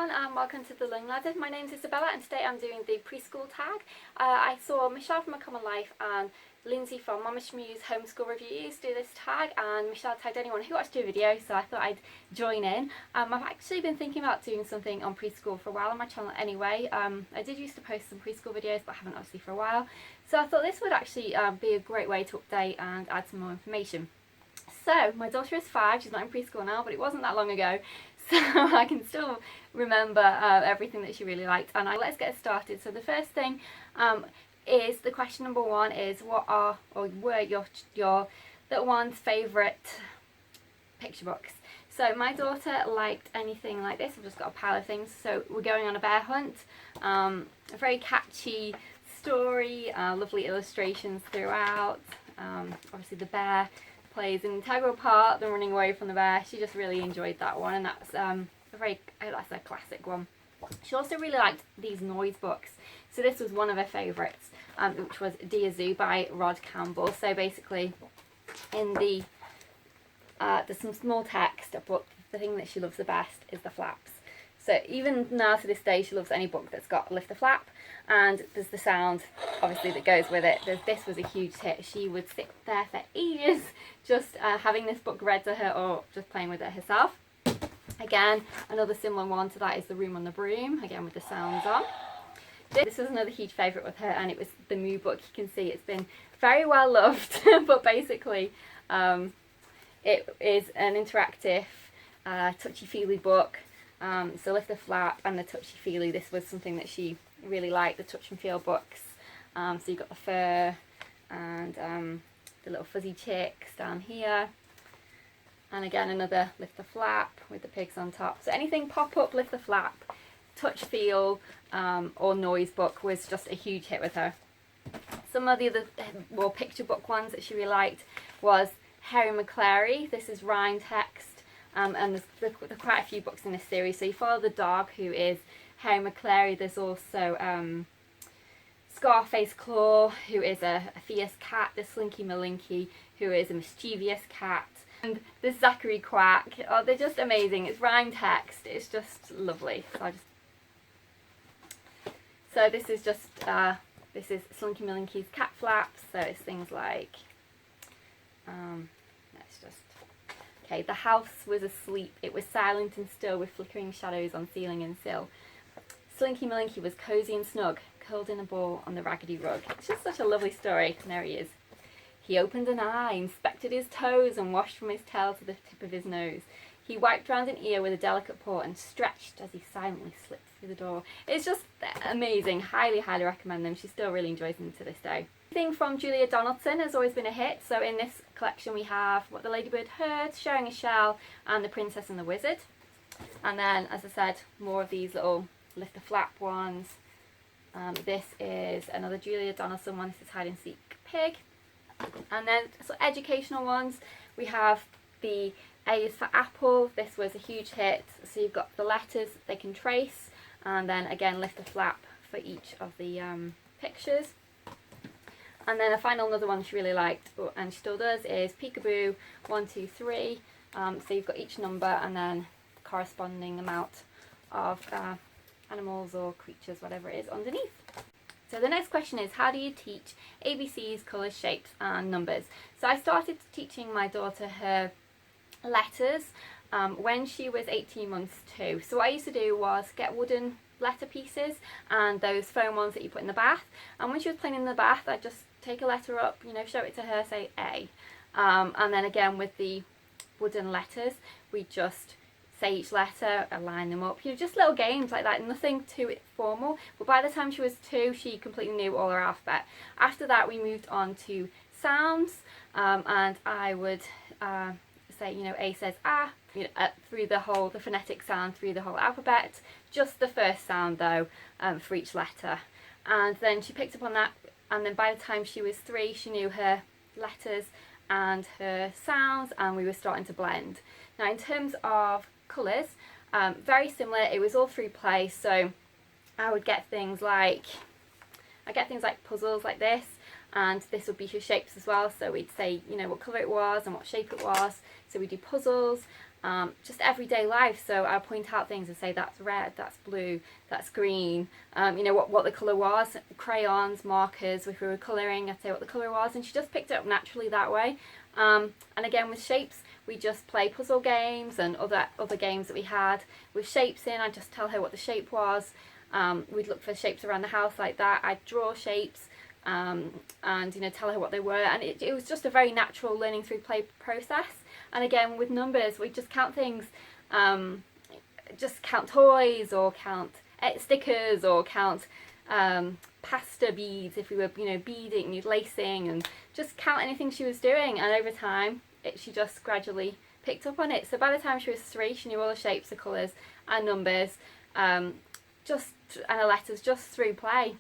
everyone and welcome to The Learning Ladder. My name is Isabella and today I'm doing the preschool tag. I saw Michelle from A Common Life and Lindsay from Mama Shmoo's Homeschool Reviews do this tag, and Michelle tagged anyone who watched a video, so I thought I'd join in. I've actually been thinking about doing something on preschool for a while on my channel anyway. I did used to post some preschool videos but I haven't obviously for a while, so I thought this would actually be a great way to update and add some more information. So my daughter is 5, she's not in preschool now, but it wasn't that long ago, so I can still remember everything that she really liked. And let's get started. So the first thing is, the question number 1 is, what are or were your little one's favourite picture books? So my daughter liked anything like this. I've just got a pile of things. So we're going on a bear hunt, a very catchy story, lovely illustrations throughout. Obviously the bear plays an integral part than running away from the bear. She just really enjoyed that one, and that's that's a classic one. She also really liked these noise books. So this was one of her favourites, which was Dear Zoo by Rod Campbell. So basically in the there's some small text, but the thing that she loves the best is the flaps. So even now to this day she loves any book that's got lift the flap, and there's the sound obviously that goes with it. This was a huge hit. She would sit there for ages just having this book read to her or just playing with it herself. Again, another similar one to that is The Room on the Broom, again with the sounds on. This was another huge favourite with her, and it was the Moo book. You can see it's been very well loved, but basically it is an interactive touchy-feely book. So lift the flap and the touchy-feely, this was something that she really liked, the touch and feel books. So you've got the fur and the little fuzzy chicks down here. And again another lift the flap with the pigs on top. So anything pop up, lift the flap, touch feel or noise book was just a huge hit with her. Some of the other more picture book ones that she really liked was Harry McClary. This is rhyme text. And there's quite a few books in this series. So you follow the dog, who is Harry McClary. There's also Scarface Claw, who is a fierce cat. There's Slinky Malinky, who is a mischievous cat. And there's Zachary Quack. Oh, they're just amazing. It's rhyme text. It's just lovely. So this is just this is Slinky Malinky's cat flaps. So it's things like let's just. Okay, the house was asleep. It was silent and still, with flickering shadows on ceiling and sill. Slinky Malinky was cosy and snug, curled in a ball on the raggedy rug. It's just such a lovely story. And there he is. He opened an eye, inspected his toes, and washed from his tail to the tip of his nose. He wiped round an ear with a delicate paw and stretched as he silently slipped through the door. It's just amazing. Highly, highly recommend them. She still really enjoys them to this day. Everything from Julia Donaldson has always been a hit. So in this collection we have What the Ladybird Heard, Sharing a Shell, and The Princess and the Wizard. And then, as I said, more of these little lift the flap ones. This is another Julia Donaldson one. This is Hide and Seek Pig. And then so educational ones, we have the A is for Apple. This was a huge hit. So you've got the letters they can trace, and then again lift the flap for each of the pictures. And then another one she really liked, and she still does, is Peekaboo 1, 2, 3. So you've got each number and then the corresponding amount of animals or creatures, whatever it is, underneath. So the next question is, how do you teach ABCs, colours, shapes and numbers? So I started teaching my daughter her letters when she was 18 months too. So what I used to do was get wooden letter pieces and those foam ones that you put in the bath, and when she was playing in the bath I'd just take a letter up, show it to her, say A, and then again with the wooden letters we just say each letter, align them up, just little games like that, nothing too formal. But by the time she was 2 she completely knew all her alphabet. After that we moved on to sounds, and I would say, A says ah, through the phonetic sound through the whole alphabet, just the first sound though for each letter. And then she picked up on that, and then by the time she was 3 she knew her letters and her sounds, and we were starting to blend. Now in terms of colours, very similar. It was all through play. So I would get things like puzzles like this, and this would be her shapes as well. So we'd say what colour it was and what shape it was. So we do puzzles, just everyday life. So I'll point out things and say that's red, that's blue, that's green, you know, what the colour was. Crayons, markers, if we were colouring, I'd say what the colour was, and she just picked it up naturally that way. And again with shapes, we just play puzzle games and other games that we had with shapes in. I'd just tell her what the shape was. We'd look for shapes around the house like that. I'd draw shapes and, you know, tell her what they were, and it was just a very natural learning through play process. And again with numbers, we just count things, just count toys, or count stickers, or count pasta beads if we were, you know, beading, lacing, and just count anything she was doing. And over time she just gradually picked up on it. So by the time she was 3, she knew all the shapes, the colours and numbers, and the letters, just through play.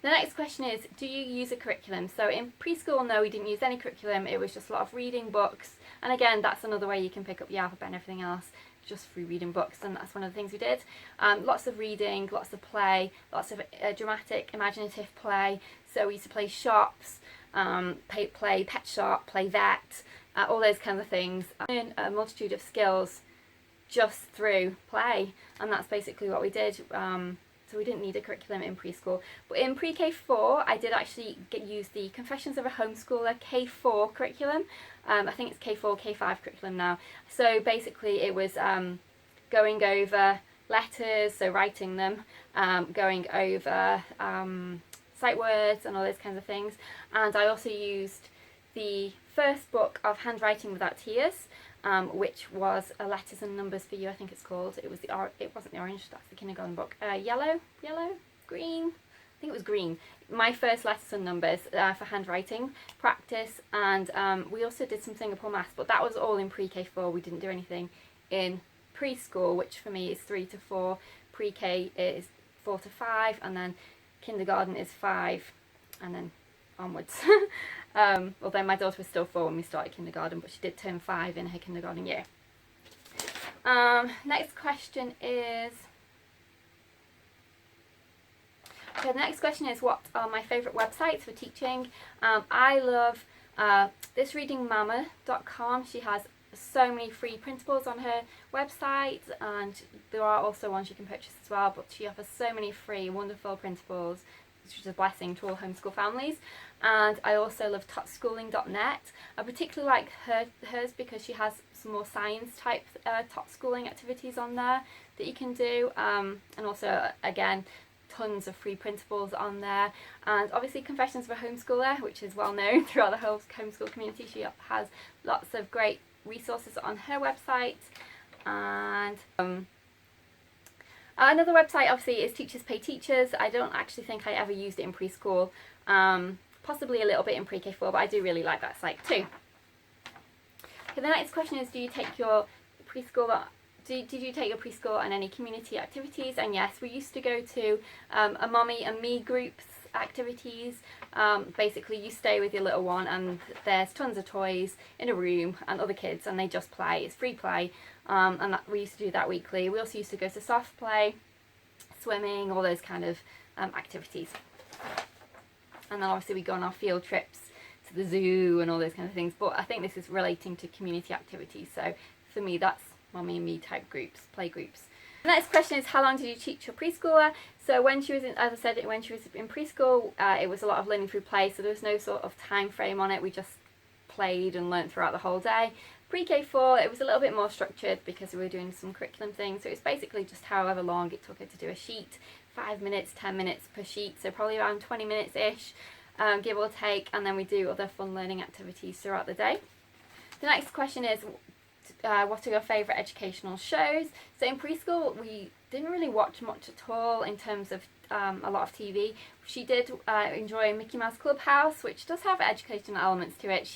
The next question is, do you use a curriculum? So in preschool, no, we didn't use any curriculum. It was just a lot of reading books, and again, that's another way you can pick up the alphabet and everything else, just through reading books, and that's one of the things we did. Lots of reading, lots of play, lots of dramatic, imaginative play. So we used to play shops, play pet shop, play vet, all those kinds of things. Learn a multitude of skills just through play, and that's basically what we did. So we didn't need a curriculum in preschool. But in pre-K4, I did actually use the Confessions of a Homeschooler K4 curriculum. I think it's K4, K5 curriculum now. So basically it was going over letters, so writing them, going over sight words and all those kinds of things. And I also used the first book of Handwriting Without Tears, which was Letters and Numbers for You, I think it's called. It wasn't the orange, that's the kindergarten book. Yellow, green, I think it was green. My first letters and numbers for handwriting practice, and we also did some Singapore maths, but that was all in pre-K4. We didn't do anything in preschool, which for me is 3 to 4, pre-K is 4 to 5, and then kindergarten is 5, and then onwards. Although my daughter was still 4 when we started kindergarten, but she did turn 5 in her kindergarten year. Next question is, okay, the next question is, what are my favourite websites for teaching? I love thisreadingmama.com. She has so many free printables on her website, and there are also ones you can purchase as well, but she offers so many free wonderful printables, which is a blessing to all homeschool families. And I also love topschooling.net. I particularly like hers because she has some more science type top schooling activities on there that you can do, and also again tons of free printables on there. And obviously Confessions of a Homeschooler, which is well known throughout the whole homeschool community. She has lots of great resources on her website. And another website obviously is Teachers Pay Teachers. I don't actually think I ever used it in preschool, possibly a little bit in pre-K4, but I do really like that site too. Okay, the next question is, do you take your preschool, did you take your preschool on any community activities? And yes, we used to go to a Mommy and Me groups activities. Basically you stay with your little one and there's tons of toys in a room and other kids, and they just play. It's free play, and we used to do that weekly. We also used to go to soft play, swimming, all those kind of activities. And then obviously we go on our field trips to the zoo and all those kind of things, but I think this is relating to community activities, so for me that's Mommy and Me type groups, play groups. The next question is, how long did you teach your preschooler? So when she was in, as I said, when she was in preschool, it was a lot of learning through play, so there was no sort of time frame on it. We just played and learnt throughout the whole day. Pre-K4, it was a little bit more structured because we were doing some curriculum things, so it was basically just however long it took her to do a sheet, 5 minutes, 10 minutes per sheet, so probably around 20 minutes-ish, give or take, and then we do other fun learning activities throughout the day. The next question is, what are your favourite educational shows? So in preschool we didn't really watch much at all in terms of a lot of TV. She did enjoy Mickey Mouse Clubhouse, which does have educational elements to it.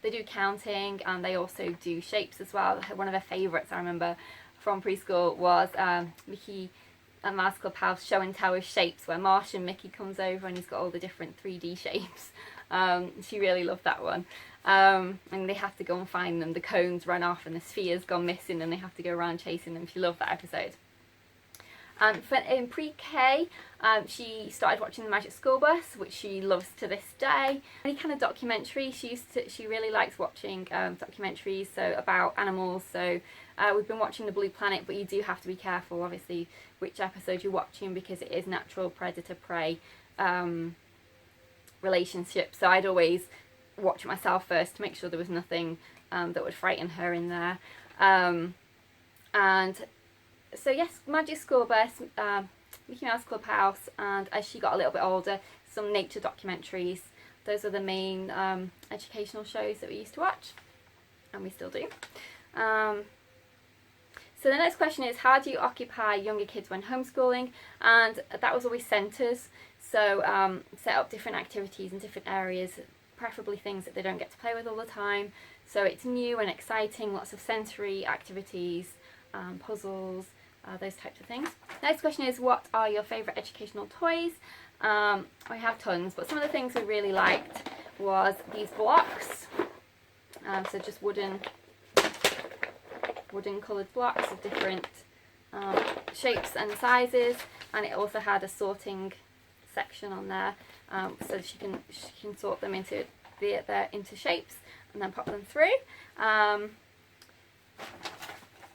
They do counting and they also do shapes as well. One of her favourites I remember from preschool was Mickey Mouse Clubhouse Show and Tell with Shapes, where Martian Mickey comes over and he's got all the different 3D shapes. She really loved that one. And they have to go and find them. The cones run off and the sphere's gone missing and they have to go around chasing them. She loved that episode. In pre-K, she started watching the Magic School Bus, which she loves to this day. Any kind of documentary, she really likes watching documentaries, so about animals. So we've been watching The Blue Planet, but you do have to be careful, obviously, which episode you're watching, because it is natural predator-prey relationship. So I'd always watch it myself first to make sure there was nothing that would frighten her in there. And so yes, Magic School Bus, Mickey Mouse Clubhouse, and as she got a little bit older, some nature documentaries. Those are the main educational shows that we used to watch, and we still do. So the next question is, how do you occupy younger kids when homeschooling? And that was always centres. So set up different activities in different areas, preferably things that they don't get to play with all the time. So it's new and exciting, lots of sensory activities, puzzles, those types of things. Next question is, what are your favourite educational toys? We have tons, but some of the things we really liked was these blocks. So just wooden coloured blocks of different shapes and sizes, and it also had a sorting section on there, so she can sort them into shapes and then pop them through.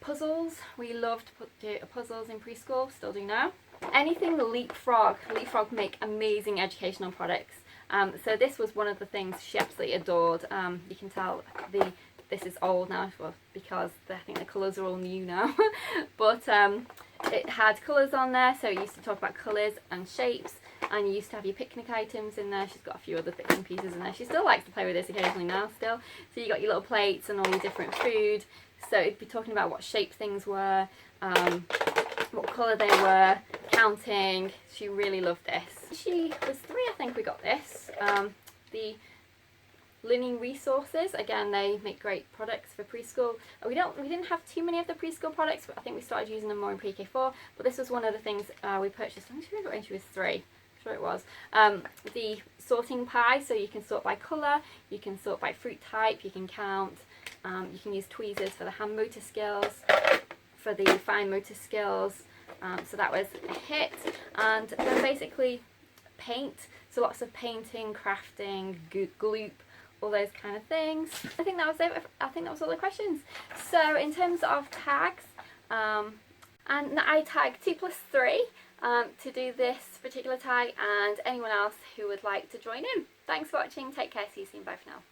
Puzzles, we loved puzzles in preschool, still do now. Anything Leapfrog make amazing educational products. So this was one of the things she absolutely adored. You can tell this is old now, because I think the colours are all new now. But it had colours on there, so it used to talk about colours and shapes, and you used to have your picnic items in there. She's got a few other bits and pieces in there. She still likes to play with this occasionally now still. So you got your little plates and all your different food. So it'd be talking about what shape things were, what colour they were, counting. She really loved this. She was 3, I think we got this. The Learning Resources, again, they make great products for preschool. We didn't have too many of the preschool products, but I think we started using them more in pre-K4. But this was one of the things we purchased. I'm sure when she was 3. I'm sure it was. The sorting pie, so you can sort by colour, you can sort by fruit type, you can count. You can use tweezers for the hand motor skills, for the fine motor skills. So that was a hit. And then basically paint. So lots of painting, crafting, gloop, all those kind of things. I think that was it. I think that was all the questions. So in terms of tags, and I tagged 2+3 to do this particular tag, and anyone else who would like to join in. Thanks for watching. Take care. See you soon. Bye for now.